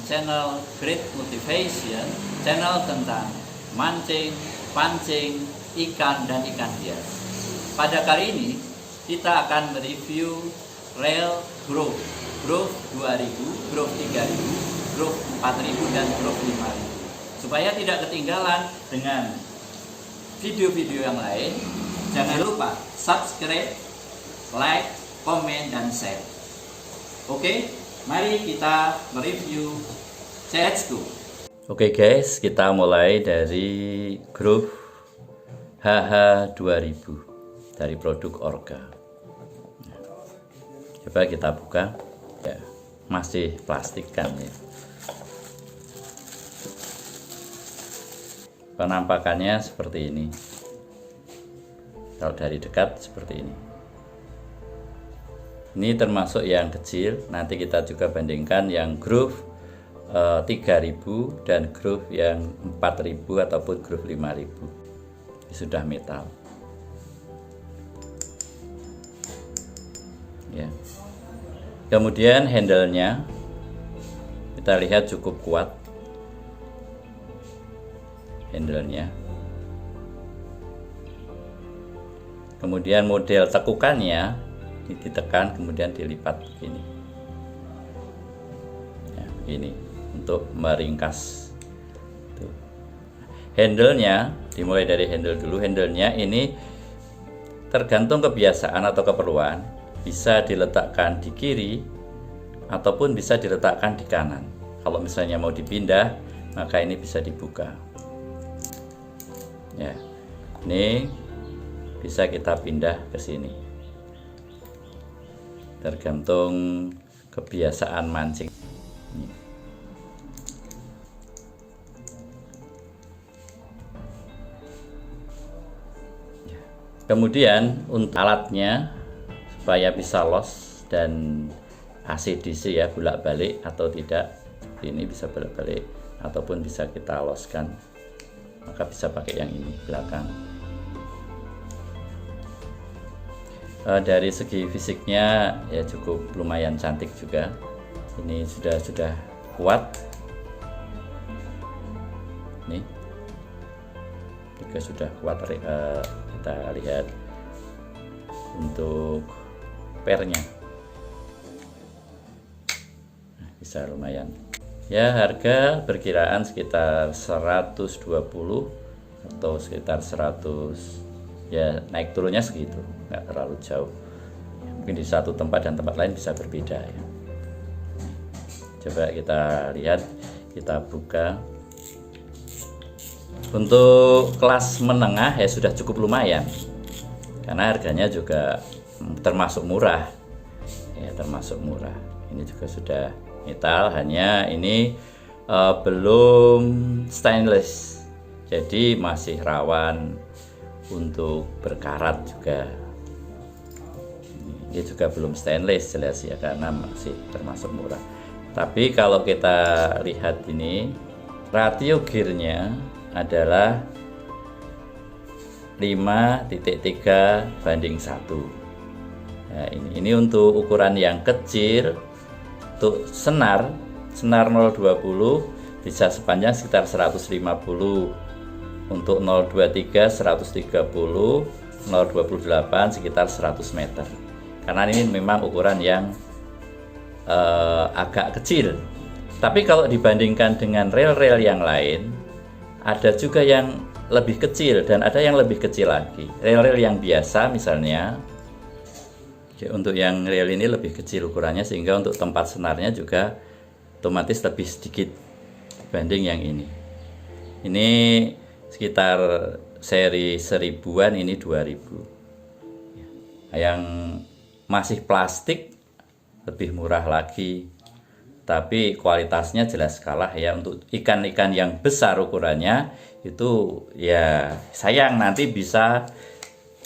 channel Great Motivation, channel tentang mancing, pancing, ikan dan ikan hias. Pada kali ini kita akan mereview reel Grove, Grove 2000, Grove 3000, Grove 4000 dan Grove 5000. Supaya tidak ketinggalan dengan video-video yang lain, jangan lupa subscribe, like, komen, dan share. Oke, mari kita mereview. Let's go. Oke guys, kita mulai dari Grove HH2000 dari produk Orca. Coba kita buka, ya, masih plastik kan ya. Penampakannya seperti ini. Kalau dari dekat seperti ini. Ini termasuk yang kecil. Nanti kita juga bandingkan yang Grove 3000 dan Grove yang 4000 ataupun Grove 5000. Ini sudah metal. Ya. Kemudian handle-nya kita lihat cukup kuat. Handle-nya. Kemudian model tekukannya ditekan kemudian dilipat begini. Ya, ini untuk meringkas. Tuh. Handle-nya dimulai dari handle dulu. Handle-nya ini tergantung kebiasaan atau keperluan, bisa diletakkan di kiri ataupun bisa diletakkan di kanan. Kalau misalnya mau dipindah, maka ini bisa dibuka. Ya, ini bisa kita pindah ke sini. Tergantung kebiasaan mancing. Kemudian untuk alatnya supaya bisa los dan AC/DC ya, bolak-balik atau tidak, ini bisa bolak-balik ataupun bisa kita loskan, maka bisa pakai yang ini belakang. Dari segi fisiknya ya cukup lumayan cantik juga. Ini sudah kuat. Nih juga sudah kuat. Kita lihat untuk pernya, nah, bisa lumayan. Ya, harga perkiraan sekitar 120 atau sekitar 100. Ya, naik turunnya segitu, nggak terlalu jauh. Mungkin di satu tempat dan tempat lain bisa berbeda ya. Coba kita lihat, kita buka. Untuk kelas menengah ya sudah cukup lumayan, karena harganya juga termasuk murah. Ya, termasuk murah. Ini juga sudah metal, hanya ini belum stainless, jadi masih rawan untuk berkarat juga. Ini juga belum stainless jelas ya, karena masih termasuk murah. Tapi kalau kita lihat ini, ratio gearnya adalah 5.3/1. Nah, ini untuk ukuran yang kecil. Untuk senar 020 bisa sepanjang sekitar 150. Untuk 023 130, 028 sekitar 100 meter. Karena ini memang ukuran yang agak kecil. Tapi kalau dibandingkan dengan reel-reel yang lain, ada juga yang lebih kecil dan ada yang lebih kecil lagi. Reel-reel yang biasa misalnya, untuk yang reel ini lebih kecil ukurannya, sehingga untuk tempat senarnya juga otomatis lebih sedikit dibanding yang ini. Ini sekitar seri 1000-an, ini 2000. Yang masih plastik lebih murah lagi, tapi kualitasnya jelas kalah ya. Untuk ikan-ikan yang besar ukurannya itu ya sayang, nanti bisa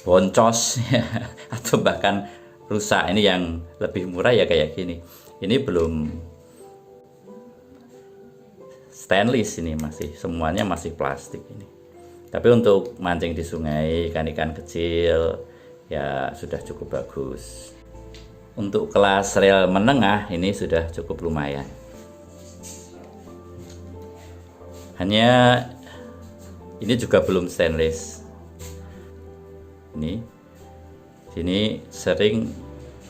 boncos ya, atau bahkan rusak. Ini yang lebih murah ya kayak gini. Ini belum stainless, ini masih semuanya masih plastik ini. Tapi untuk mancing di sungai, ikan-ikan kecil ya sudah cukup bagus. Untuk kelas reel menengah ini sudah cukup lumayan. Hanya ini juga belum stainless. Ini sini sering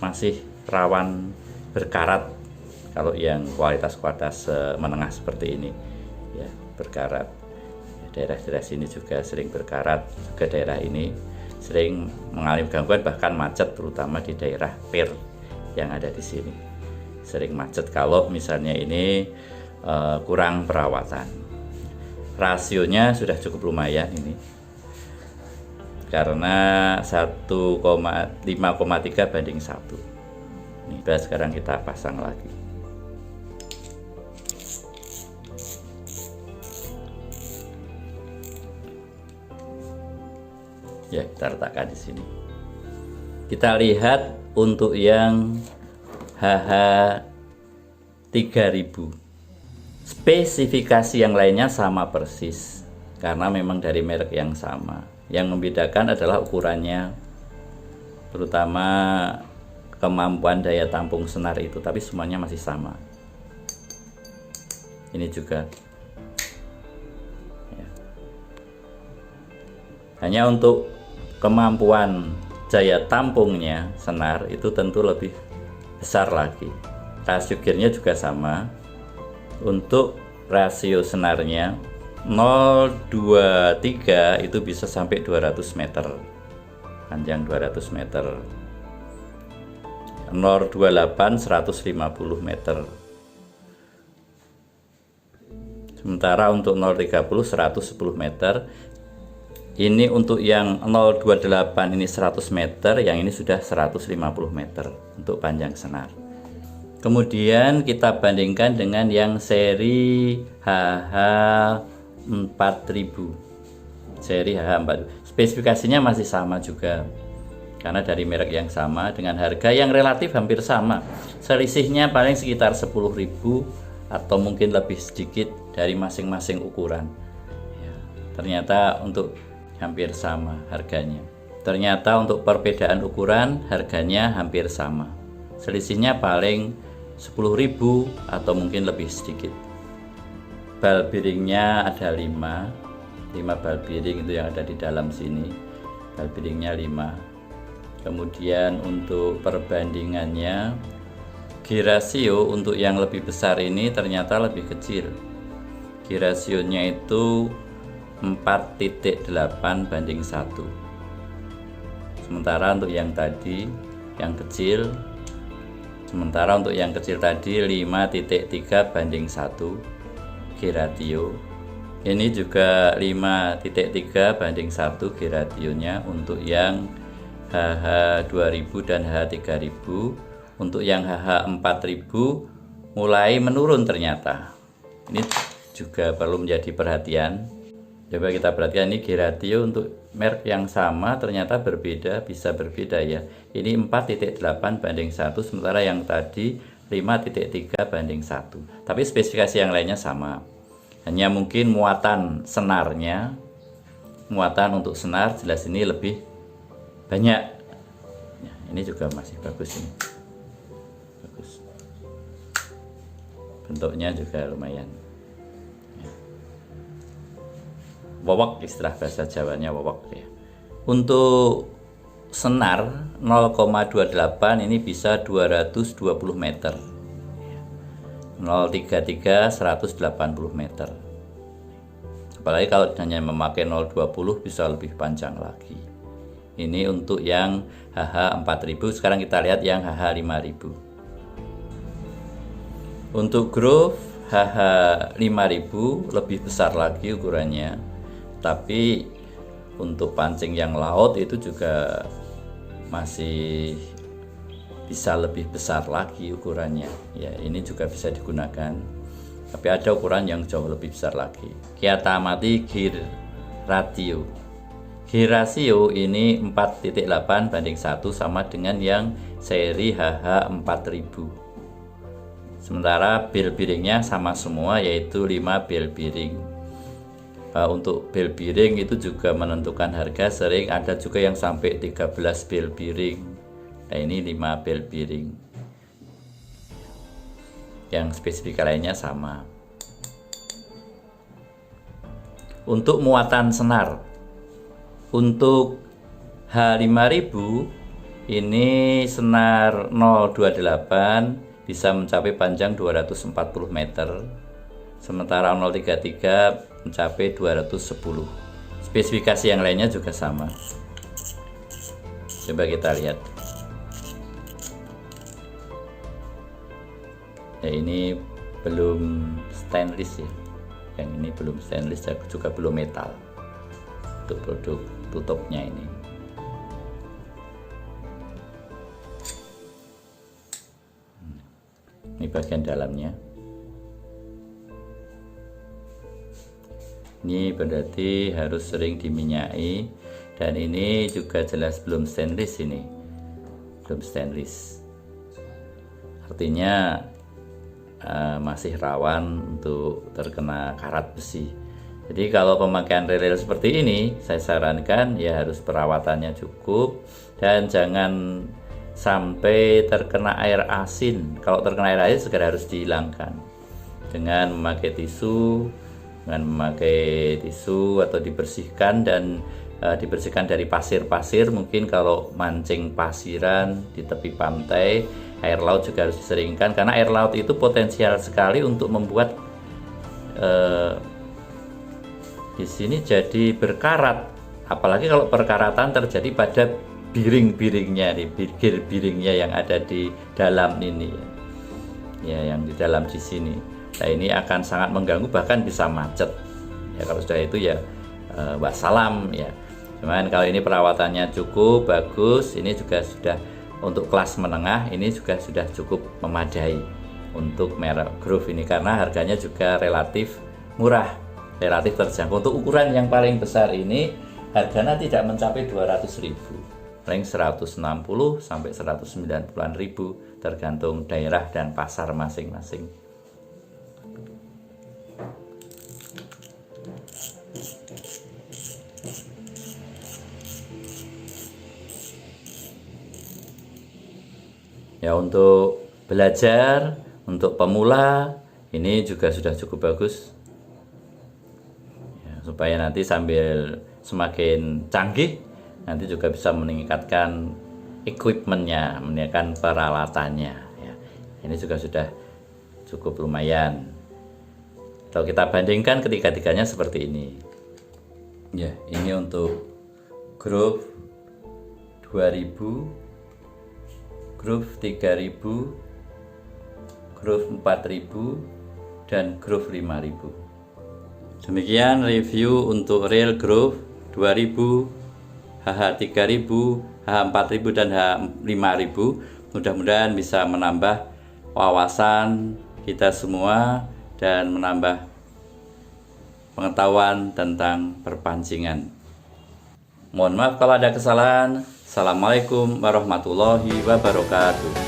masih rawan berkarat kalau yang kualitas menengah seperti ini ya, berkarat. Daerah-daerah sini juga sering berkarat, juga daerah ini sering mengalami gangguan, bahkan macet, terutama di daerah pir yang ada di sini sering macet kalau misalnya ini kurang perawatan. Rasionya sudah cukup lumayan ini, karena 5,3 banding 1. Ini sekarang kita pasang lagi. Ya, kita letakkan di sini. Kita lihat untuk yang HH 3000. Spesifikasi yang lainnya sama persis, karena memang dari merek yang sama. Yang membedakan adalah ukurannya, terutama kemampuan daya tampung senar itu, tapi semuanya masih sama. Ini juga ya. Hanya untuk kemampuan daya tampungnya senar itu tentu lebih besar lagi. Rasio gearnya juga sama. Untuk rasio senarnya 023 itu bisa sampai 200 meter, panjang 200 meter. 028 150 meter. Sementara untuk 030 110 meter. Ini untuk yang 028 ini 100 meter, yang ini sudah 150 meter untuk panjang senar. Kemudian kita bandingkan dengan yang seri HH 4000. Seri HH 4000. Spesifikasinya masih sama juga, karena dari merek yang sama dengan harga yang relatif hampir sama. Selisihnya paling sekitar 10.000 atau mungkin lebih sedikit dari masing-masing ukuran. Ya, ternyata untuk hampir sama harganya. Ternyata untuk perbedaan ukuran harganya hampir sama. Selisihnya paling 10.000 atau mungkin lebih sedikit. Bal bearingnya ada 5 bal bearing itu yang ada di dalam sini. Bal bearingnya 5. Kemudian untuk perbandingannya, gear ratio untuk yang lebih besar ini ternyata lebih kecil. Gear rasionya itu 4,8 banding 1. Sementara untuk yang tadi yang kecil, tadi 5,3 banding 1 gear ratio. Ini juga 5,3 banding 1 gear rationya untuk yang HH 2000 dan HH 3000. Untuk yang HH 4000 mulai menurun ternyata. Ini juga perlu menjadi perhatian. Coba kita perhatikan ini gear ratio untuk merek yang sama ternyata bisa berbeda ya. Ini 4,8 banding 1, sementara yang tadi 5,3 banding 1. Tapi spesifikasi yang lainnya sama. Hanya mungkin muatan untuk senar jelas ini lebih banyak. Ya, ini juga masih bagus ini. Bagus. Bentuknya juga lumayan. Wowok, istilah bahasa Jawanya wowok ya. Untuk senar 0,28 ini bisa 220 meter. 033 180 meter. Apalagi kalau hanya memakai 020 bisa lebih panjang lagi. Ini untuk yang HH 4000. Sekarang kita lihat yang HH 5000. Untuk groove HH 5000 lebih besar lagi ukurannya. Tapi untuk pancing yang laut itu juga masih bisa lebih besar lagi ukurannya ya. Ini juga bisa digunakan, tapi ada ukuran yang jauh lebih besar lagi. Kita amati gear ratio. Gear ratio ini 4,8 banding 1 sama dengan yang seri HH 4000. Sementara bel bearingnya sama semua, yaitu 5 bel bearing. Untuk bel bearing itu juga menentukan harga, sering ada juga yang sampai 13 bel bearing. Nah, ini 5 bel bearing. Yang spesifikasi lainnya sama. untuk muatan senar. Untuk H5000 ini senar 028 bisa mencapai panjang 240 meter, sementara 033 mencapai 210. Spesifikasi yang lainnya juga sama. Coba kita lihat. Ya, ini belum stainless ya. Yang ini belum stainless, juga belum metal. Untuk produk tutupnya ini. Ini bagian dalamnya. Ini berarti harus sering diminyai, dan ini juga jelas belum stainless ini. Belum stainless. Artinya masih rawan untuk terkena karat besi. Jadi kalau pemakaian rel seperti ini, saya sarankan ya harus perawatannya cukup dan jangan sampai terkena air asin. Kalau terkena air asin segera harus dihilangkan dengan memakai tisu, atau dibersihkan, dan dibersihkan dari pasir-pasir. Mungkin kalau mancing pasiran di tepi pantai, air laut juga harus diseringkan, karena air laut itu potensial sekali untuk membuat di sini jadi berkarat. Apalagi kalau perkaratan terjadi pada biring-biringnya, biringnya yang ada di dalam ini, ya, yang di dalam di sini. Nah, ini akan sangat mengganggu, bahkan bisa macet. Ya, kalau sudah itu ya wassalam ya. Cuman kalau ini perawatannya cukup bagus, ini juga sudah untuk kelas menengah, ini juga sudah cukup memadai untuk merek Grove ini, karena harganya juga relatif murah, relatif terjangkau. Untuk ukuran yang paling besar ini harganya tidak mencapai 200.000, paling 160 sampai 190-an ribu, tergantung daerah dan pasar masing-masing. Ya, untuk belajar, untuk pemula ini juga sudah cukup bagus ya, supaya nanti sambil semakin canggih nanti juga bisa meningkatkan equipmentnya, meningkatkan peralatannya ya. Ini juga sudah cukup lumayan. Kalau kita bandingkan ketiga-tiganya seperti ini ya. Ini untuk Grove 2000, Grove 3000, Grove 4000, dan Grove 5000. Demikian review untuk reel Grove 2000, HH3000, HH4000, dan HH5000. Mudah-mudahan bisa menambah wawasan kita semua dan menambah pengetahuan tentang perpancingan. Mohon maaf kalau ada kesalahan. Assalamualaikum warahmatullahi wabarakatuh.